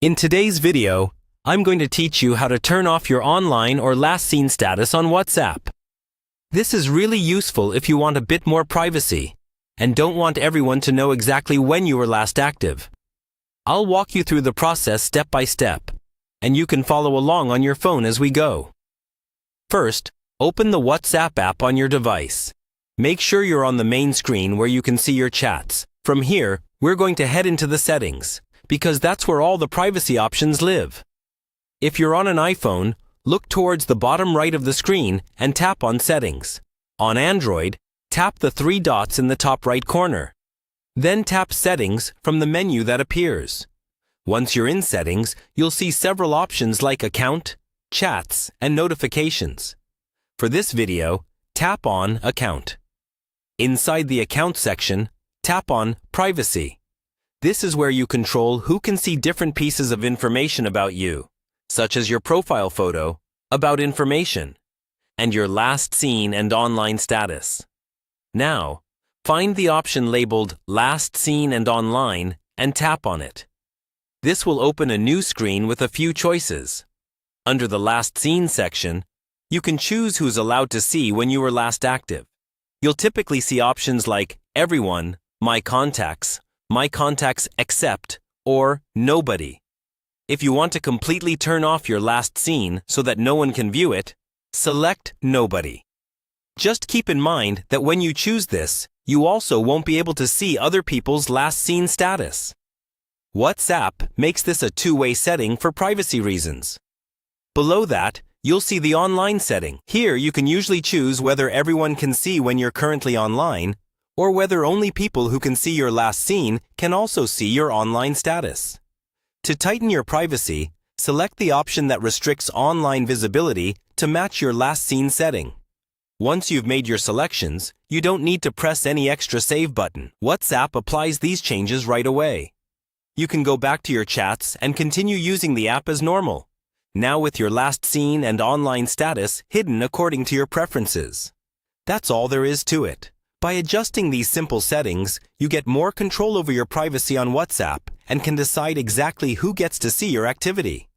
In today's video, I'm going to teach you how to turn off your online or last seen status on WhatsApp. This is really useful if you want a bit more privacy and don't want everyone to know exactly when you were last active. I'll walk you through the process step by step, and you can follow along on your phone as we go. First, open the WhatsApp app on your device. Make sure you're on the main screen where you can see your chats. From here, we're going to head into the settings, because that's where all the privacy options live. If you're on an iPhone, look towards the bottom right of the screen and tap on Settings. On Android, tap the three dots in the top right corner. Then tap Settings from the menu that appears. Once you're in Settings, you'll see several options like Account, Chats, and Notifications. For this video, tap on Account. Inside the Account section, tap on Privacy. This is where you control who can see different pieces of information about you, such as your profile photo, about information, and your last seen and online status. Now, find the option labeled Last Seen and Online and tap on it. This will open a new screen with a few choices. Under the Last Seen section, you can choose who's allowed to see when you were last active. You'll typically see options like Everyone, My Contacts except, or Nobody. If you want to completely turn off your last seen so that no one can view it, select Nobody. Just keep in mind that when you choose this, you also won't be able to see other people's last seen status. WhatsApp makes this a two-way setting for privacy reasons. Below that, you'll see the online setting. Here you can usually choose whether everyone can see when you're currently online, or whether only people who can see your last seen can also see your online status. To tighten your privacy, select the option that restricts online visibility to match your last seen setting. Once you've made your selections, you don't need to press any extra save button. WhatsApp applies these changes right away. You can go back to your chats and continue using the app as normal, now with your last seen and online status hidden according to your preferences. That's all there is to it. By adjusting these simple settings, you get more control over your privacy on WhatsApp and can decide exactly who gets to see your activity.